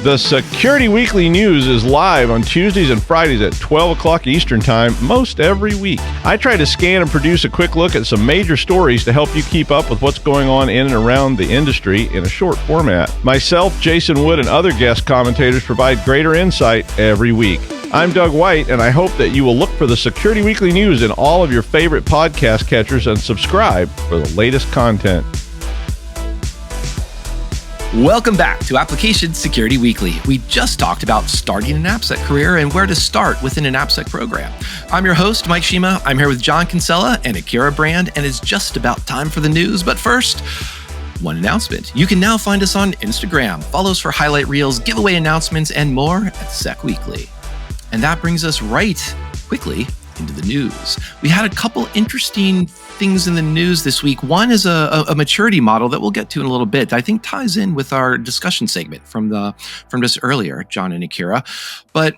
The Security Weekly News is live on Tuesdays and Fridays at 12 o'clock Eastern Time most every week. I try to scan and produce a quick look at some major stories to help you keep up with what's going on in and around the industry in a short format. Myself, Jason Wood, and other guest commentators provide greater insight every week. I'm Doug White, and I hope that you will look for the Security Weekly News in all of your favorite podcast catchers and subscribe for the latest content. Welcome back to Application Security Weekly. We just talked about starting an AppSec career and where to start within an AppSec program. I'm your host, Mike Shima. I'm here with John Kinsella and Akira Brand, and it's just about time for the news. But first, one announcement. You can now find us on Instagram. Follow us for highlight reels, giveaway announcements, and more at Sec Weekly. And that brings us right quickly into the news. We had a couple interesting things in the news this week. One is a maturity model that we'll get to in a little bit. I think ties in with our discussion segment from just earlier, John and Akira. But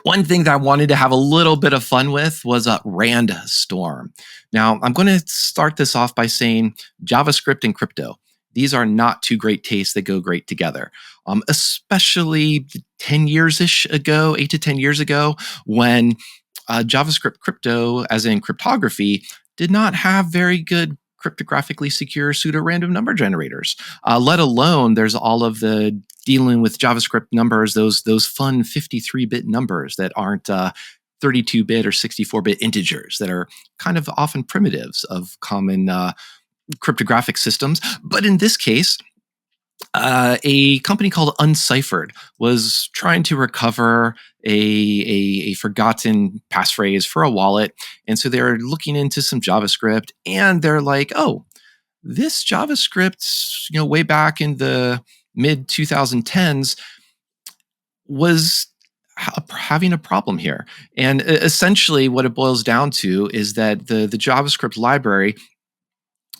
one thing that I wanted to have a little bit of fun with was Randstorm. Now, I'm going to start this off by saying JavaScript and crypto. These are not two great tastes that go great together, especially 10 years-ish ago, 8 to 10 years ago, when JavaScript crypto, as in cryptography, did not have very good cryptographically secure pseudo-random number generators, let alone there's all of the dealing with JavaScript numbers, those fun 53-bit numbers that aren't 32-bit or 64-bit integers that are kind of often primitives of common cryptographic systems. But in this case, a company called Unciphered was trying to recover a forgotten passphrase for a wallet. And so they're looking into some JavaScript, and they're like, oh, this JavaScript, way back in the mid 2010s was having a problem here. And essentially what it boils down to is that the JavaScript library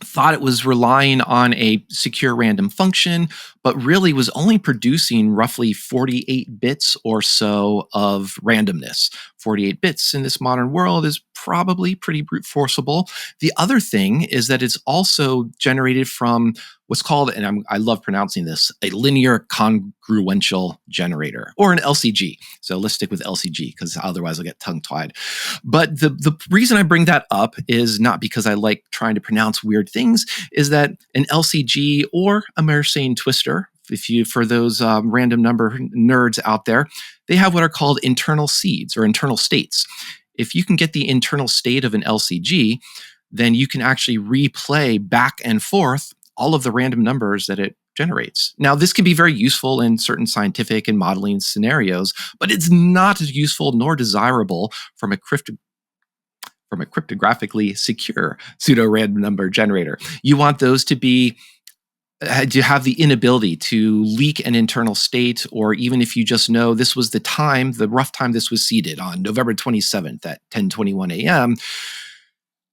thought it was relying on a secure random function, but really was only producing roughly 48 bits or so of randomness. 48 bits in this modern world is probably pretty brute forceable. The other thing is that it's also generated from what's called, and I love pronouncing this, a linear congruential generator, or an LCG. So let's stick with LCG because otherwise I'll get tongue-tied. But the reason I bring that up is not because I like trying to pronounce weird things, is that an LCG or a Mersenne twister, for those random number nerds out there, they have what are called internal seeds or internal states. If you can get the internal state of an LCG, then you can actually replay back and forth all of the random numbers that it generates. Now, this can be very useful in certain scientific and modeling scenarios, but it's not as useful nor desirable from a cryptographically secure pseudo-random number generator. You want those to have the inability to leak an internal state, or even if you just know this was the rough time this was seeded on November 27th at 10:21 a.m.,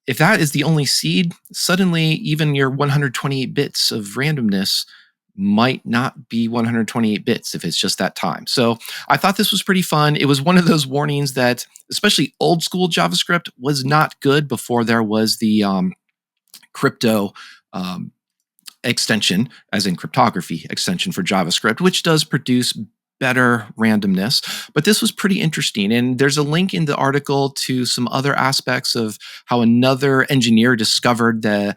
if that is the only seed, suddenly even your 128 bits of randomness might not be 128 bits if it's just that time. So I thought this was pretty fun. It was one of those warnings that, especially old school JavaScript, was not good before there was the crypto extension, as in cryptography extension for JavaScript, which does produce better randomness. But this was pretty interesting. And there's a link in the article to some other aspects of how another engineer discovered the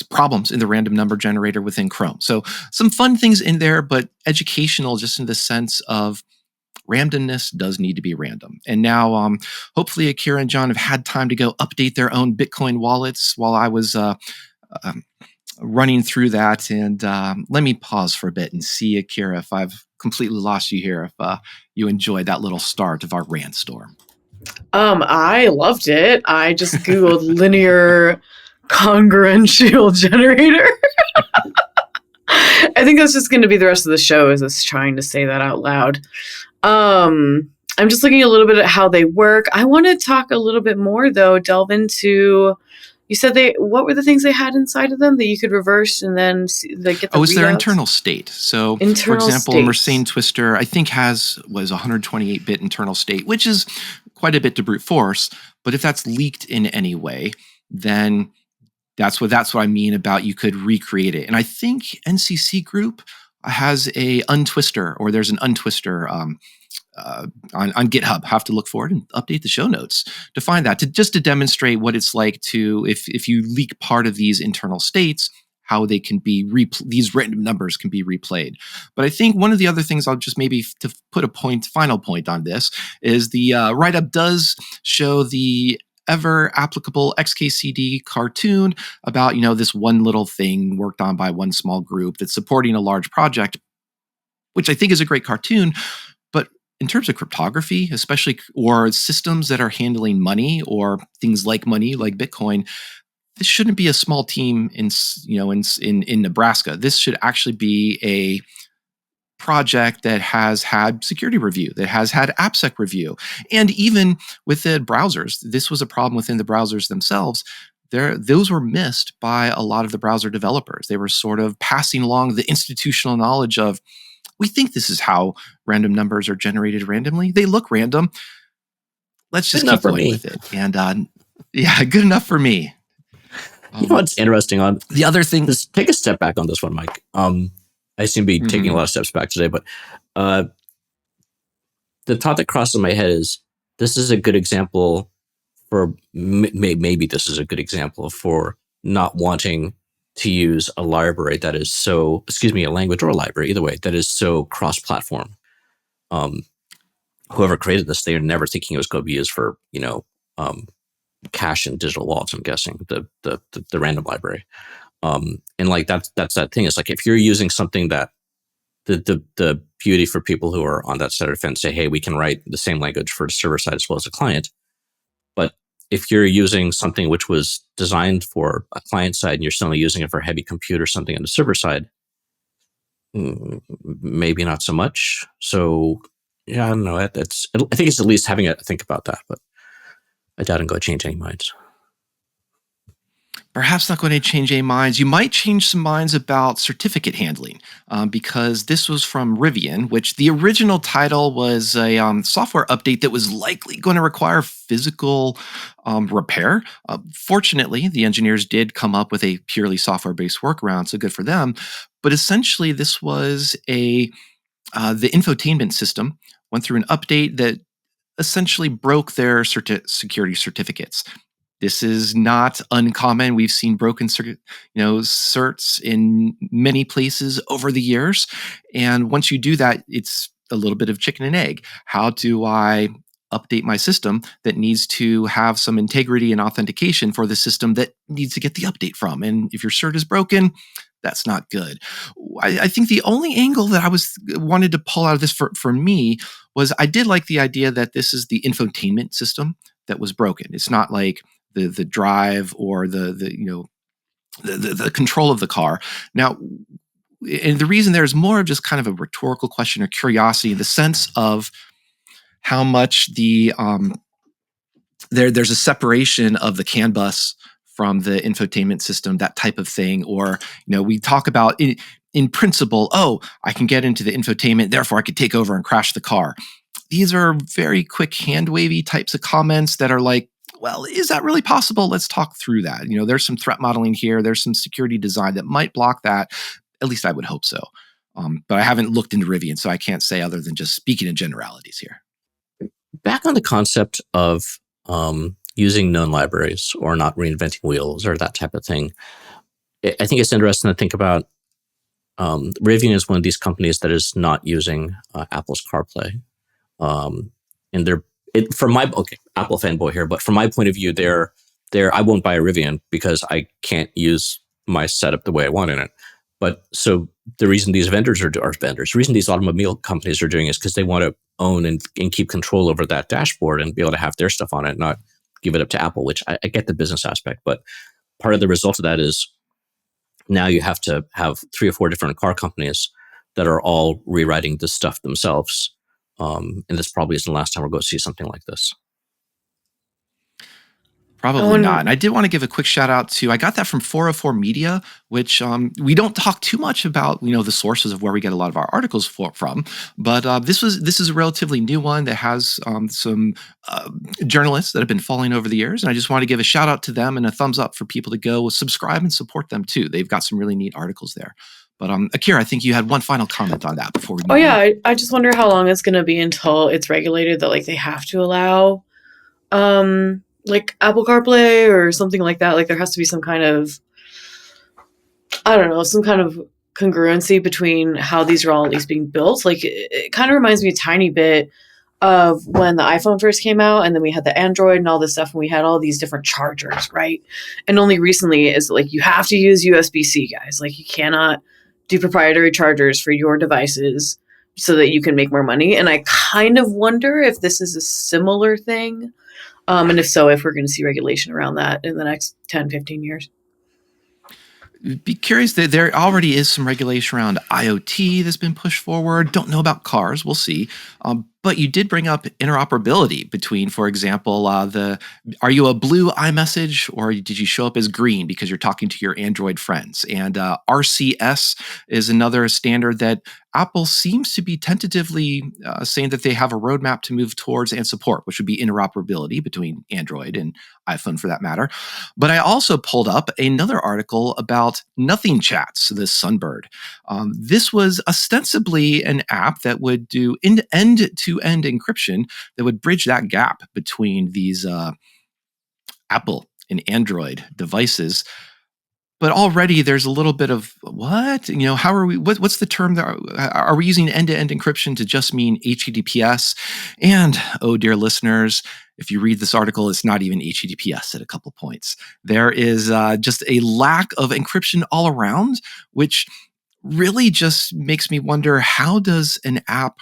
problems in the random number generator within Chrome. So some fun things in there, but educational just in the sense of randomness does need to be random. And now, hopefully Akira and John have had time to go update their own Bitcoin wallets while I was running through that. And let me pause for a bit and see, Akira, if I've completely lost you here, if you enjoyed that little start of our Randstorm. I loved it. I just Googled linear congruential generator. I think that's just going to be the rest of the show, is us trying to say that out loud. I'm just looking a little bit at how they work. I want to talk a little bit more, though, delve into... You said what were the things they had inside of them that you could reverse and then get the it's their readouts? internal state. So, for example, Mersenne Twister, I think was 128-bit internal state, which is quite a bit to brute force. But if that's leaked in any way, then that's what I mean about you could recreate it. And I think NCC Group has a untwister, or there's an untwister on GitHub. Have to look for it and update the show notes to find that, just to demonstrate what it's like to, if you leak part of these internal states, how they can be these random numbers can be replayed. But I think one of the other things, I'll just maybe to put a final point on this, is the write-up does show the ever applicable XKCD cartoon about, this one little thing worked on by one small group that's supporting a large project, which I think is a great cartoon. But in terms of cryptography, especially, or systems that are handling money or things like money, like Bitcoin, this shouldn't be a small team in Nebraska. This should actually be a project that has had security review, that has had AppSec review. And even with the browsers, this was a problem within the browsers themselves. Those were missed by a lot of the browser developers. They were sort of passing along the institutional knowledge of, we think this is how random numbers are generated randomly. They look random. Let's just keep going with it. And good enough for me. You know what's interesting on the other thing? Just take a step back on this one, Mike. I seem to be taking a lot of steps back today, but the thought that crosses my head is, this is a good example for maybe this is a good example for not wanting to use a library that is so, a language or a library, either way, that is so cross-platform. Whoever created this, they are never thinking it was going to be used for, cache and digital wallets, I'm guessing, the random library. And like that's that thing. It's like, if you're using something that the beauty for people who are on that side of the fence say, hey, we can write the same language for the server side as well as the client. But if you're using something which was designed for a client side and you're still using it for heavy compute or something on the server side, maybe not so much. So yeah, I don't know. I think it's at least having a think about that, but I doubt I'm going to change any minds. Perhaps not going to change any minds. You might change some minds about certificate handling, because this was from Rivian, which the original title was a software update that was likely going to require physical repair. Fortunately, the engineers did come up with a purely software-based workaround, so good for them. But essentially, this was the infotainment system went through an update that essentially broke their security certificates. This is not uncommon. We've seen broken certs in many places over the years. And once you do that, it's a little bit of chicken and egg. How do I update my system that needs to have some integrity and authentication for the system that needs to get the update from? And if your cert is broken, that's not good. I think the only angle that I wanted to pull out of this for me was, I did like the idea that this is the infotainment system that was broken. It's not like the drive or the control of the car. Now, and the reason there's more of just kind of a rhetorical question or curiosity in the sense of how much there's a separation of the CAN bus from the infotainment system, that type of thing. Or, we talk about in principle, I can get into the infotainment, therefore I could take over and crash the car. These are very quick hand-wavy types of comments that are like, well, is that really possible? Let's talk through that. There's some threat modeling here. There's some security design that might block that. At least I would hope so. But I haven't looked into Rivian, so I can't say other than just speaking in generalities here. Back on the concept of using known libraries or not reinventing wheels or that type of thing, I think it's interesting to think about. Rivian is one of these companies that is not using Apple's CarPlay. And they're, Apple fanboy here, but from my point of view, I won't buy a Rivian because I can't use my setup the way I want in it. But so the reason these the reason these automobile companies are doing it is because they want to own and keep control over that dashboard and be able to have their stuff on it, not give it up to Apple, which I get the business aspect. But part of the result of that is now you have to have 3 or 4 different car companies that are all rewriting this stuff themselves. And this probably isn't the last time we're going to see something like this. Probably not. And I did want to give a quick shout out to, I got that from 404 Media, which we don't talk too much about, the sources of where we get a lot of our articles from. But this is a relatively new one that has some journalists that have been following over the years. And I just want to give a shout out to them and a thumbs up for people to go subscribe and support them too. They've got some really neat articles there. But Akira, I think you had one final comment on that before we move Oh yeah, on. I just wonder how long it's going to be until it's regulated that like they have to allow like Apple CarPlay or something like that. Like there has to be some kind of, I don't know, some kind of congruency between how these are all at least being built. Like it kind of reminds me a tiny bit of when the iPhone first came out, and then we had the Android and all this stuff, and we had all these different chargers, right? And only recently is like you have to use USB-C, guys. Like you cannot do proprietary chargers for your devices so that you can make more money. And I kind of wonder if this is a similar thing. And if so, if we're going to see regulation around that in the next 10, 15 years. Be curious that there already is some regulation around IoT that's been pushed forward. Don't know about cars. We'll see. But you did bring up interoperability between, for example, are you a blue iMessage or did you show up as green because you're talking to your Android friends? And RCS is another standard that Apple seems to be tentatively saying that they have a roadmap to move towards and support, which would be interoperability between Android and iPhone for that matter. But I also pulled up another article about Nothing Chats, this Sunbird. This was ostensibly an app that would do end-to-end encryption that would bridge that gap between these Apple and Android devices. But already there's a little bit of what? How are we? What's the term? Are we using end-to-end encryption to just mean HTTPS? And oh, dear listeners, if you read this article, it's not even HTTPS at a couple points. There is just a lack of encryption all around, which really just makes me wonder, how does an app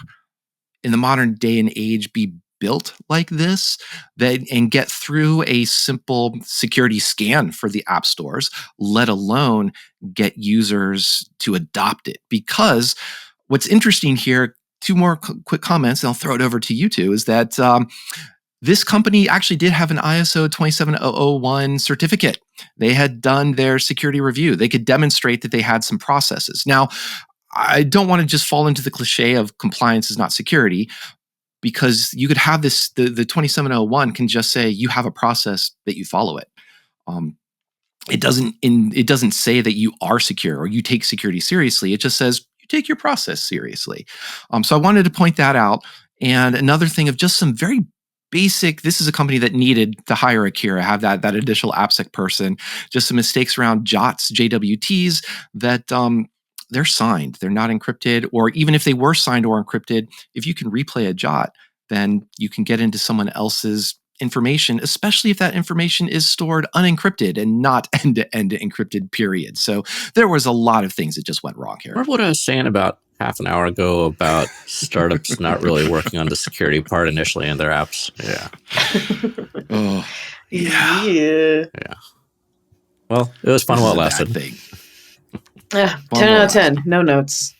in the modern day and age be built like this and get through a simple security scan for the app stores, let alone get users to adopt it? Because what's interesting here, two more quick comments, and I'll throw it over to you two, is that this company actually did have an ISO 27001 certificate. They had done their security review. They could demonstrate that they had some processes. Now, I don't want to just fall into the cliche of compliance is not security, because you could have this, the 27001 can just say you have a process that you follow it. It doesn't say that you are secure or you take security seriously. It just says you take your process seriously. So I wanted to point that out. And another thing of just some very basic, this is a company that needed to hire Akira, have that additional AppSec person, just some mistakes around JOTs, JWTs that they're signed. They're not encrypted, or even if they were signed or encrypted, if you can replay a JOT, then you can get into someone else's information, especially if that information is stored unencrypted and not end-to-end encrypted, period. So there was a lot of things that just went wrong here. Remember what I was saying about half an hour ago about startups not really working on the security part initially in their apps? Yeah. Oh, Yeah. Well, it was fun while it lasted. Thing. Yeah, 10 out of 10. No notes.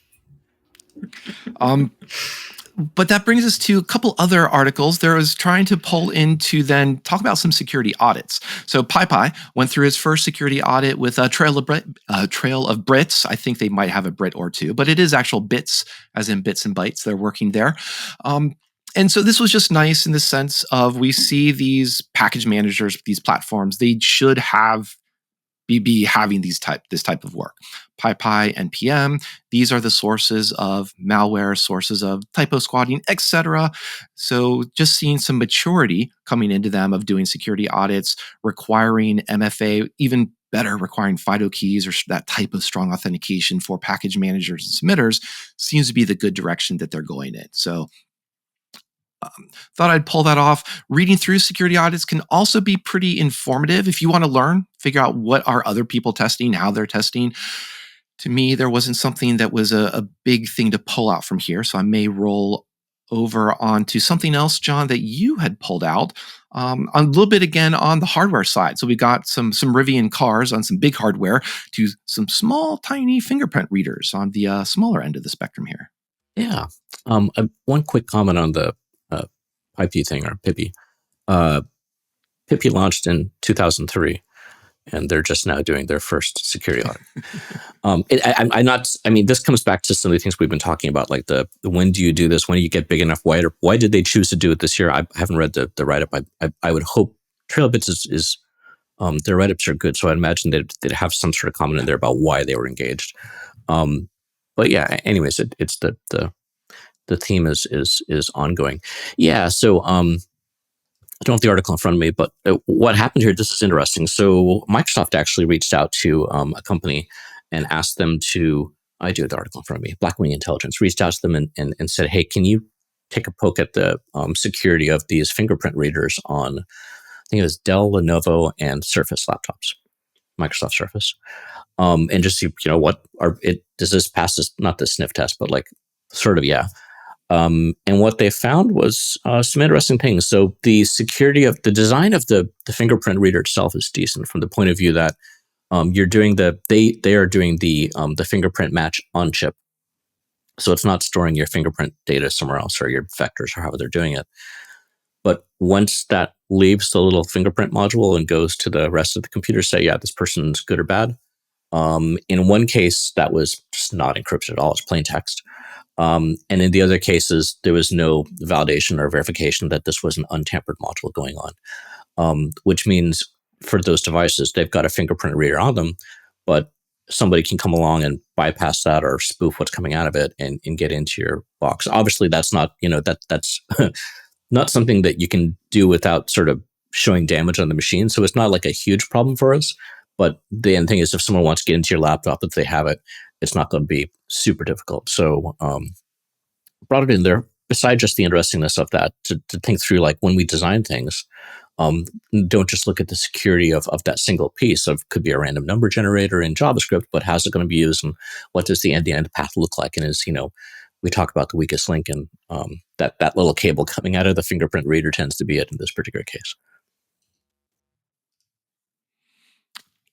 But that brings us to a couple other articles. There was trying to pull into then talk about some security audits. So PyPI went through its first security audit with a trail of Brits. I think they might have a Brit or two, but it is actual bits, as in bits and bytes. They're working there. And so this was just nice in the sense of, we see these package managers, these platforms, they should be having this type of work. PyPI, NPM, these are the sources of malware, sources of typo squatting, etc. So just seeing some maturity coming into them of doing security audits, requiring MFA, even better, requiring FIDO keys or that type of strong authentication for package managers and submitters, seems to be the good direction that they're going in. So thought I'd pull that off. Reading through security audits can also be pretty informative if you want to learn, figure out what are other people testing, how they're testing. To me, there wasn't something that was a big thing to pull out from here. So I may roll over onto something else, John, that you had pulled out a little bit again on the hardware side. So we got some Rivian cars on some big hardware to some small, tiny fingerprint readers on the smaller end of the spectrum here. Yeah. One quick comment on the PyPI thing, or PyPI. PyPI launched in 2003, and they're just now doing their first security audit. This comes back to some of the things we've been talking about, like the when do you do this? When do you get big enough? Why did they choose to do it this year? I haven't read the write-up. I would hope Trailbits is their write-ups are good, so I'd imagine they'd have some sort of comment in there about why they were engaged. But yeah, anyways, it's the theme is ongoing. Yeah. So I don't have the article in front of me, but what happened here, this is interesting. So Microsoft actually reached out to a company and asked them to, I do have the article in front of me, Blackwing Intelligence reached out to them and said, hey, can you take a poke at the security of these fingerprint readers on, I think it was Dell, Lenovo, and Surface laptops, Microsoft Surface. And just see, what does this pass this, not the sniff test, but like sort of, yeah. And what they found was some interesting things. So the security of the design of the fingerprint reader itself is decent from the point of view that you're doing they are doing the fingerprint match on chip. So it's not storing your fingerprint data somewhere else or your vectors or however they're doing it. But once that leaves the little fingerprint module and goes to the rest of the computer, say, yeah, this person's good or bad. In one case, that was just not encrypted at all. It's plain text. And in the other cases, there was no validation or verification that this was an untampered module going on, which means for those devices, they've got a fingerprint reader on them, but somebody can come along and bypass that or spoof what's coming out of it and get into your box. Obviously, that's not, that's not something that you can do without sort of showing damage on the machine. So it's not like a huge problem for us. But the end thing is, if someone wants to get into your laptop, if they have it, it's not going to be super difficult. So brought it in there, besides just the interestingness of that, to think through, like, when we design things, don't just look at the security of that single piece of, could be a random number generator in JavaScript, but how's it going to be used and what does the end-to-end path look like? And is, we talk about the weakest link, and that little cable coming out of the fingerprint reader tends to be it in this particular case.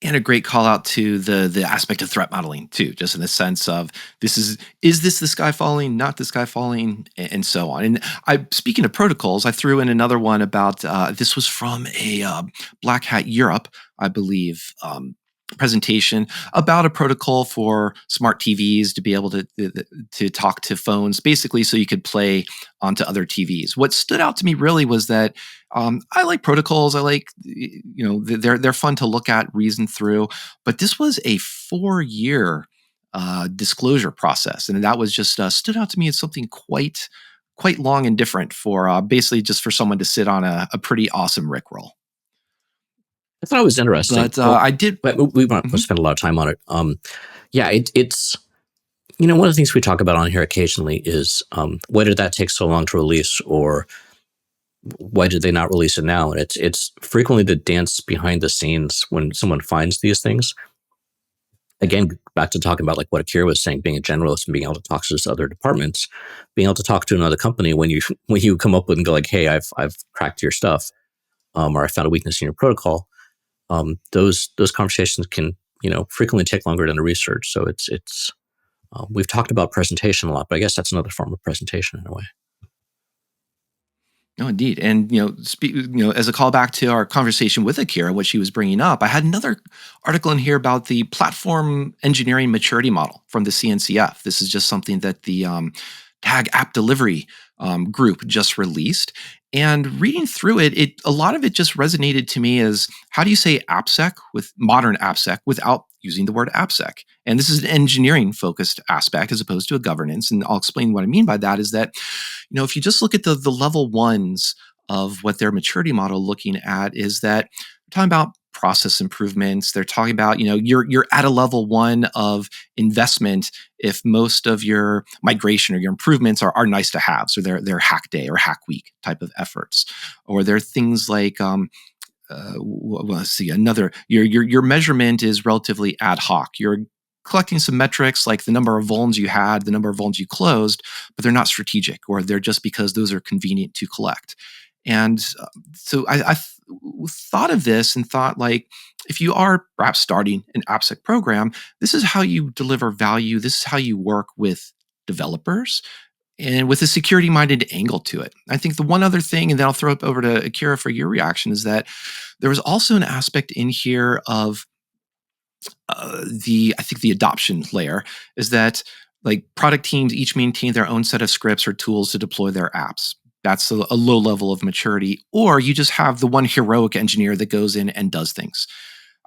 And a great call out to the aspect of threat modeling too, just in the sense of is this sky falling, not the sky falling, and so on. And speaking of protocols, I threw in another one about this was from a Black Hat Europe, I believe, presentation about a protocol for smart TVs to be able to talk to phones, basically, so you could play onto other TVs. What stood out to me really was that I like protocols. I like, they're fun to look at, reason through. But this was a 4-year disclosure process, and that was just stood out to me as something quite long and different for basically just for someone to sit on a pretty awesome Rickroll. I thought it was interesting. But I did. But we won't spend a lot of time on it. It's one of the things we talk about on here occasionally is why did that take so long to release, or why did they not release it now? And it's frequently the dance behind the scenes when someone finds these things. Again, back to talking about like what Akira was saying, being a generalist and being able to talk to other departments, being able to talk to another company when you come up with and go like, hey, I've cracked your stuff, or I found a weakness in your protocol. Those conversations can frequently take longer than the research. So it's we've talked about presentation a lot, but I guess that's another form of presentation in a way. No, indeed. And, as a callback to our conversation with Akira, what she was bringing up, I had another article in here about the platform engineering maturity model from the CNCF. This is just something that the Tag App Delivery group just released. And reading through it, a lot of it just resonated to me as, how do you say AppSec with modern AppSec without using the word AppSec? And this is an engineering-focused aspect as opposed to a governance. And I'll explain what I mean by that is that, if you just look at the level ones of what their maturity model looking at is that we're talking about process improvements. They're talking about, you're at a level 1 of investment if most of your migration or your improvements are nice to have. So they're hack day or hack week type of efforts. Or there are things like, let's see, your measurement is relatively ad hoc. You're collecting some metrics like the number of vulns you had, the number of vulns you closed, but they're not strategic, or they're just because those are convenient to collect. And so I thought of this and thought, like, if you are perhaps starting an AppSec program, this is how you deliver value. This is how you work with developers and with a security-minded angle to it. I think the one other thing, and then I'll throw it over to Akira for your reaction, is that there was also an aspect in here of the adoption layer, is that like product teams each maintain their own set of scripts or tools to deploy their apps. That's a low level of maturity. Or you just have the one heroic engineer that goes in and does things.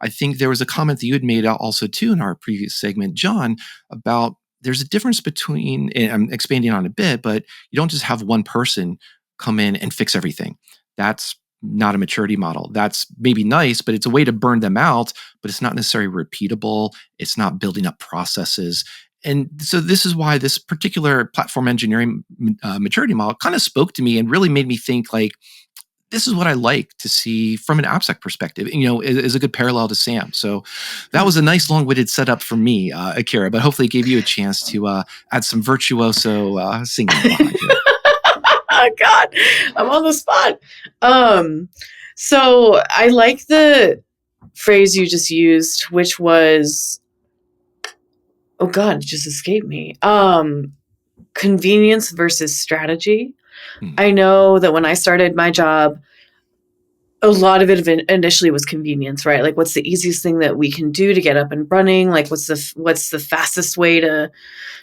I think there was a comment that you had made also too in our previous segment, John, about there's a difference between, and I'm expanding on a bit, but you don't just have one person come in and fix everything. That's not a maturity model. That's maybe nice, but it's a way to burn them out, but it's not necessarily repeatable. It's not building up processes. And so this is why this particular platform engineering maturity model kind of spoke to me and really made me think like, this is what I like to see from an AppSec perspective, is a good parallel to Sam. So that was a nice long-winded setup for me, Akira, but hopefully it gave you a chance to add some virtuoso singing behind it. Oh God, I'm on the spot. So I like the phrase you just used, which was, oh God, it just escaped me. Convenience versus strategy. I know that when I started my job, a lot of it initially was convenience, right? Like, what's the easiest thing that we can do to get up and running? Like, what's the fastest way to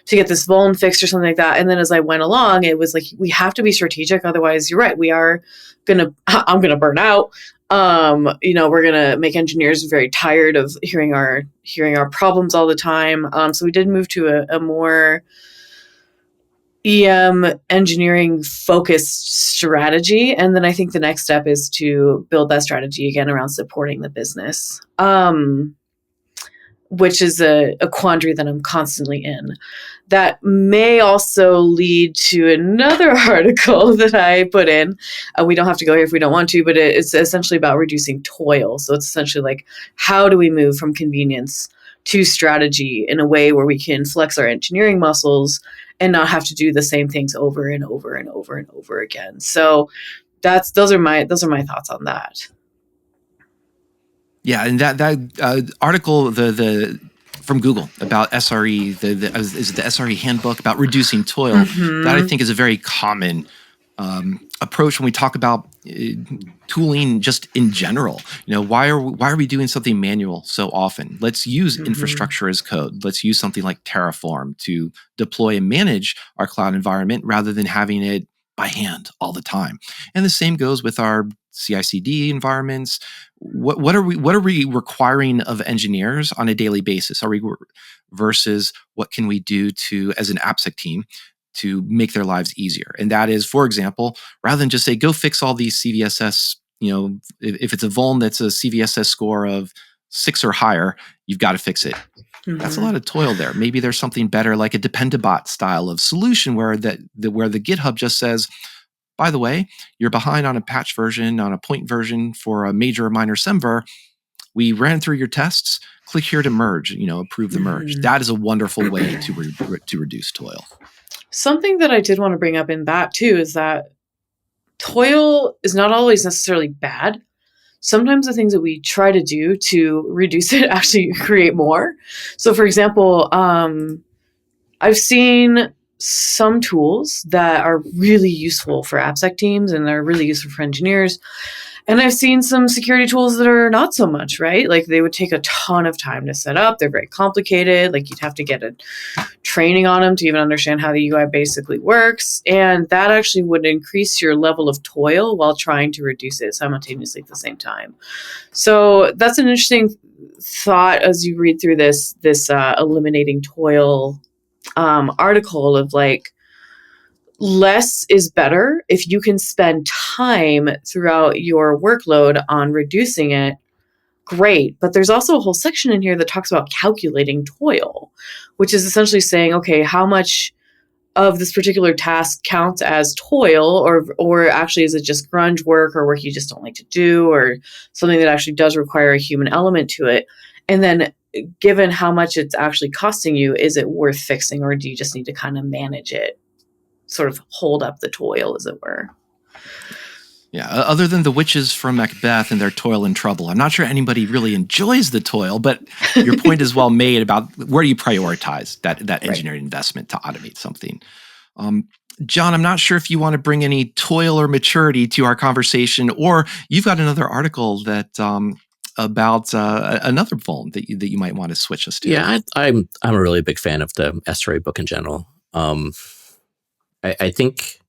get this vuln fixed or something like that? And then as I went along, it was like, we have to be strategic. Otherwise, you're right. I'm going to burn out. We're going to make engineers very tired of hearing our problems all the time. So we did move to a more EM engineering focused strategy. And then I think the next step is to build that strategy again around supporting the business, which is a quandary that I'm constantly in. That may also lead to another article that I put in. We don't have to go here if we don't want to, but it's essentially about reducing toil. So it's essentially like, how do we move from convenience to strategy in a way where we can flex our engineering muscles and not have to do the same things over and over and over and over again. So those are my thoughts on that. Yeah, and that article the from Google about SRE, is the SRE handbook about reducing toil. Mm-hmm. That I think is a very common approach when we talk about tooling just in general. Why are we doing something manual so often? Let's use infrastructure as code. Let's use something like Terraform to deploy and manage our cloud environment rather than having it by hand all the time. And the same goes with our CI/CD environments. What are we requiring of engineers on a daily basis? Versus what can we do as an AppSec team to make their lives easier? And that is, for example, rather than just say, go fix all these CVSS, if it's a vuln that's a CVSS score of 6 or higher, you've got to fix it. Mm-hmm. That's a lot of toil there. Maybe there's something better like a Dependabot style of solution where the GitHub just says, by the way, you're behind on a patch version, on a point version for a major or minor semver. We ran through your tests. Click here to merge, approve the merge. Mm-hmm. That is a wonderful way to reduce toil. Something that I did want to bring up in that too is that toil is not always necessarily bad. Sometimes the things that we try to do to reduce it actually create more. So for example, I've seen some tools that are really useful for AppSec teams and they're really useful for engineers. And I've seen some security tools that are not so much, right? Like they would take a ton of time to set up. They're very complicated. Like you'd have to get a training on them to even understand how the UI basically works. And that actually would increase your level of toil while trying to reduce it simultaneously at the same time. So that's an interesting thought as you read through this eliminating toil article of like, less is better. If you can spend time throughout your workload on reducing it, great. But there's also a whole section in here that talks about calculating toil, which is essentially saying, okay, how much of this particular task counts as toil, or actually is it just grunge work or work you just don't like to do, or something that actually does require a human element to it? And then given how much it's actually costing you, is it worth fixing, or do you just need to kind of manage it, sort of hold up the toil, as it were? Yeah, other than the witches from Macbeth and their toil and trouble, I'm not sure anybody really enjoys the toil, but your point is well made about where you prioritize that engineering investment to automate something. John, I'm not sure if you want to bring any toil or maturity to our conversation, or you've got another article that about another vuln that you might want to switch us to. Yeah, I'm a really big fan of the SRE book in general. I think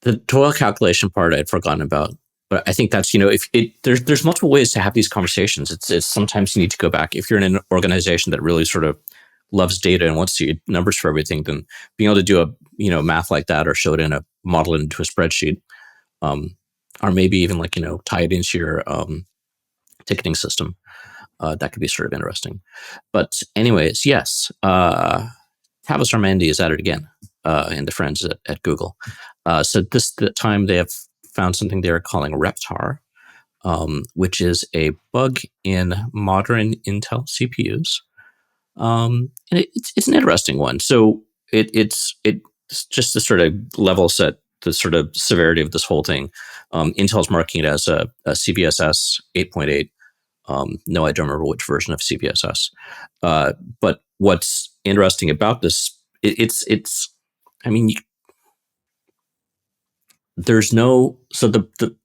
the toil calculation part I'd forgotten about. But I think that's, there's multiple ways to have these conversations. It's sometimes you need to go back. If you're in an organization that really sort of loves data and wants to see numbers for everything, then being able to do a, math like that or show it in a model into a spreadsheet, or maybe even tie it into your ticketing system. That could be sort of interesting. But anyways, yes, Tavis Armandi is at it again, and the friends at Google. So the time they have found something they're calling Reptar, which is a bug in modern Intel CPUs. And it's an interesting one. So it's just to sort of level set the sort of severity of this whole thing. Intel's marking it as a CVSS 8.8. No, I don't remember which version of CVSS. But what's interesting about this, there's no, so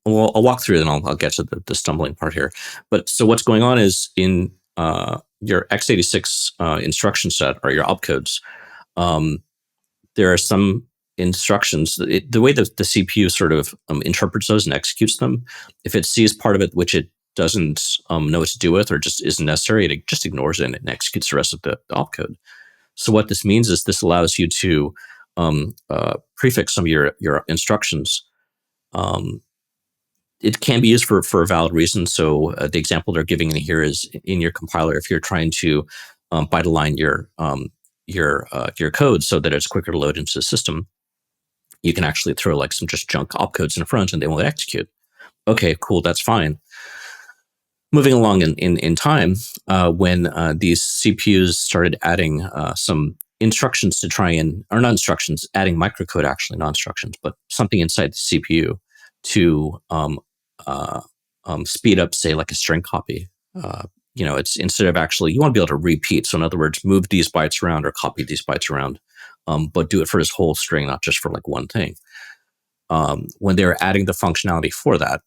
well, I'll walk through it and I'll get to the stumbling part here. But so what's going on is in your x86 instruction set or your opcodes, there are some instructions, the way that the CPU sort of interprets those and executes them, if it sees part of it which it doesn't know what to do with or just isn't necessary, it just ignores it and executes the rest of the opcode. So what this means is this allows you to prefix some of your instructions. It can be used for a valid reason. So the example they're giving in here is in your compiler, if you're trying to byte align your code so that it's quicker to load into the system, you can actually throw like some just junk opcodes in front and they won't execute. Okay, cool, that's fine. Moving along in time, when these CPUs started adding some instructions to try and, or not instructions, adding microcode, actually, not instructions, but something inside the CPU to speed up, say, like a string copy. It's instead of actually, you want to be able to repeat. So in other words, move these bytes around or copy these bytes around, but do it for this whole string, not just for like one thing. When they were adding the functionality for that,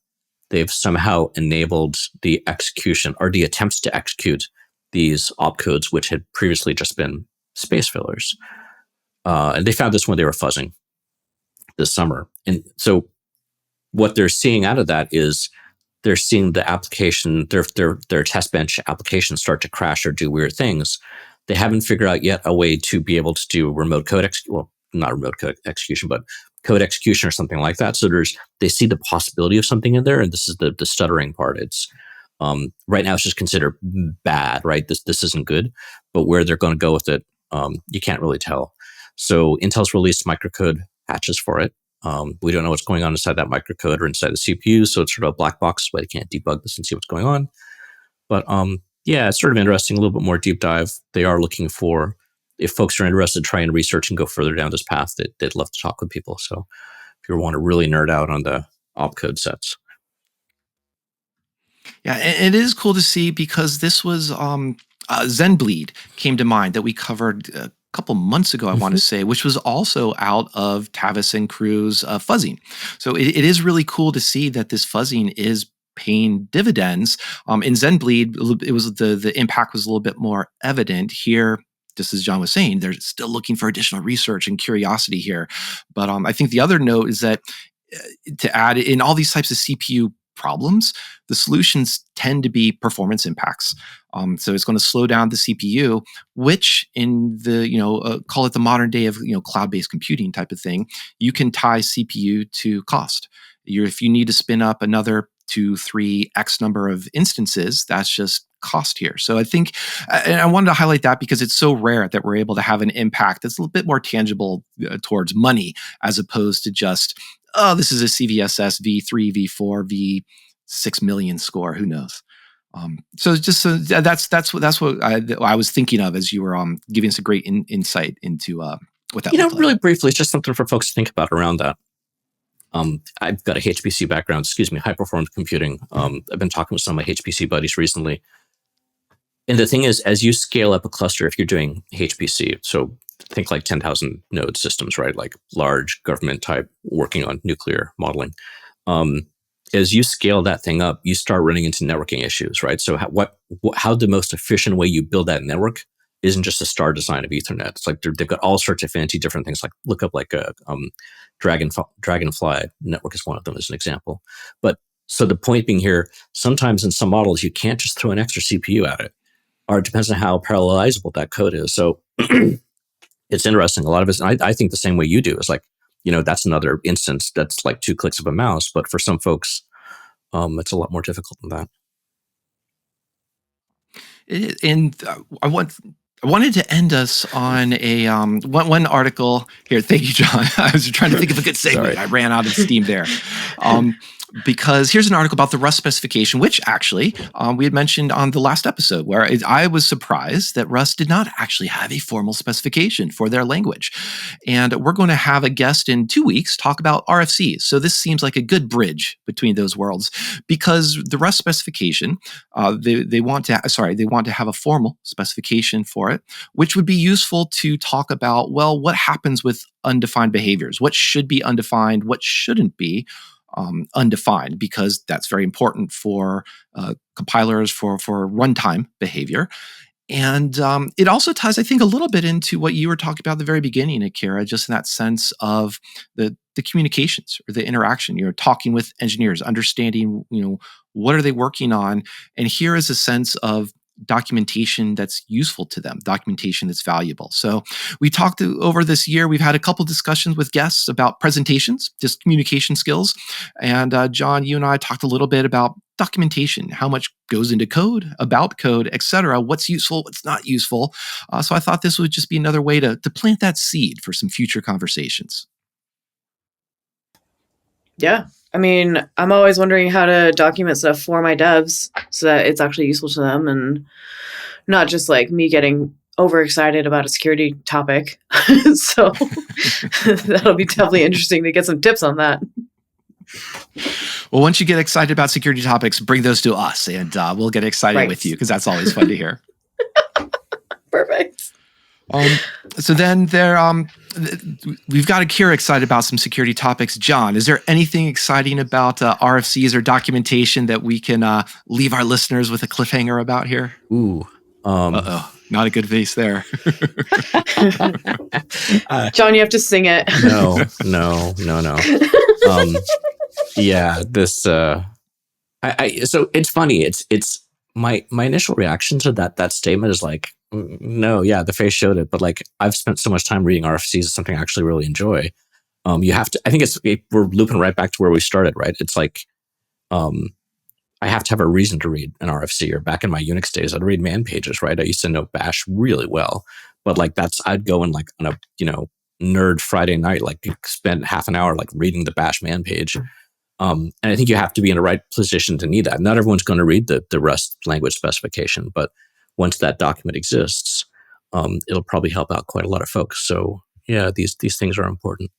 they've somehow enabled the execution or the attempts to execute these opcodes, which had previously just been space fillers. And they found this when they were fuzzing this summer. And so what they're seeing out of that is they're seeing the application, their test bench applications start to crash or do weird things. They haven't figured out yet a way to be able to do remote code not remote code execution, but code execution or something like that. So they see the possibility of something in there, and this is the stuttering part. It's right now it's just considered bad, right? This isn't good, but where they're going to go with it, you can't really tell. So Intel's released microcode patches for it. We don't know what's going on inside that microcode or inside the CPU, so it's sort of a black box where they can't debug this and see what's going on. But yeah, it's sort of interesting, a little bit more deep dive. They are looking for, if folks are interested, try and research and go further down this path, they'd love to talk with people. So if you want to really nerd out on the opcode sets. Yeah, and it is cool to see because this was Zenbleed came to mind that we covered a couple months ago, I want to say, which was also out of Tavis and crew's fuzzing. So it is really cool to see that this fuzzing is paying dividends. In Zenbleed, it was the impact was a little bit more evident here. Just as John was saying, they're still looking for additional research and curiosity here. But I think the other note is that to add in all these types of CPU problems, the solutions tend to be performance impacts. So it's going to slow down the CPU, which in the, call it the modern day of, cloud-based computing type of thing, you can tie CPU to cost. If you need to spin up another 2, 3, X number of instances, that's just cost here. So I think, and I wanted to highlight that because it's so rare that we're able to have an impact that's a little bit more tangible towards money, as opposed to just, oh, this is a CVSS V3, V4, V6 million score. Who knows? That's what I was thinking of as you were giving us a great insight into what that. Really briefly, it's just something for folks to think about around that. I've got a HPC background, high performance computing. I've been talking with some of my HPC buddies recently. And the thing is, as you scale up a cluster, if you're doing HPC, so think like 10,000 node systems, right? Like large government type working on nuclear modeling. As you scale that thing up, you start running into networking issues, right? So how the most efficient way you build that network isn't just a star design of Ethernet. It's like they've got all sorts of fancy different things. Like look up like a Dragonfly network is one of them as an example. But So the point being here, sometimes in some models, you can't just throw an extra CPU at it, or it depends on how parallelizable that code is. So it's interesting. A lot of it, I think the same way you do, is like, that's another instance that's like 2 clicks of a mouse. But for some folks, it's a lot more difficult than that. And I wanted to end us on a one article here. Thank you, John. I was trying to think of a good segue. Sorry. I ran out of steam there. Because here's an article about the Rust specification, which actually we had mentioned on the last episode, where I was surprised that Rust did not actually have a formal specification for their language. And we're going to have a guest in 2 weeks talk about RFCs. So this seems like a good bridge between those worlds, because the Rust specification, they want to have a formal specification for it, which would be useful to talk about, well, what happens with undefined behaviors? What should be undefined? What shouldn't be undefined, because that's very important for compilers, for runtime behavior. And it also ties, I think, a little bit into what you were talking about at the very beginning, Akira, just in that sense of the communications or the interaction. You're talking with engineers, understanding, what are they working on? And here is a sense of documentation that's useful to them, documentation that's valuable. So we talked over this year, we've had a couple discussions with guests about presentations, just communication skills. And John, you and I talked a little bit about documentation, how much goes into code, about code, etc. What's useful, what's not useful. So I thought this would just be another way to plant that seed for some future conversations. Yeah. I mean, I'm always wondering how to document stuff for my devs so that it's actually useful to them and not just like me getting overexcited about a security topic. So that'll be definitely interesting to get some tips on that. Well, once you get excited about security topics, bring those to us and we'll get excited with you, because that's always fun to hear. Perfect. So then we've got Akira excited about some security topics. John, is there anything exciting about RFCs or documentation that we can leave our listeners with a cliffhanger about here? Ooh. Not a good face there. John, you have to sing it. No. Yeah, this. So it's funny. It's my initial reaction to that statement is like, no, yeah, the face showed it, but like I've spent so much time reading RFCs, it's something I actually really enjoy. You have to. I think we're looping right back to where we started, right? It's like, I have to have a reason to read an RFC. Or back in my Unix days, I'd read man pages, right? I used to know Bash really well, but like I'd go in like on a nerd Friday night, like spend half an hour like reading the Bash man page. And I think you have to be in the right position to need that. Not everyone's going to read the Rust language specification, but once that document exists, it'll probably help out quite a lot of folks. So yeah, these things are important.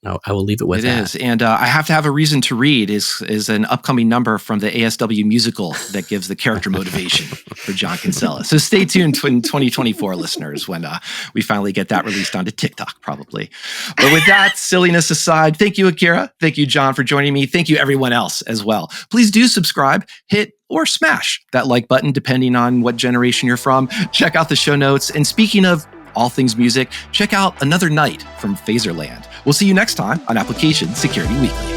Now, I will leave it with that. It is. And I Have to Have a Reason to Read is an upcoming number from the ASW musical that gives the character motivation for John Kinsella. So stay tuned in 2024, listeners, when we finally get that released onto TikTok, probably. But with that silliness aside, thank you, Akira. Thank you, John, for joining me. Thank you, everyone else, as well. Please do subscribe, hit or smash that like button, depending on what generation you're from. Check out the show notes. And speaking of all things music, check out Another Night from Phaserland. We'll see you next time on Application Security Weekly.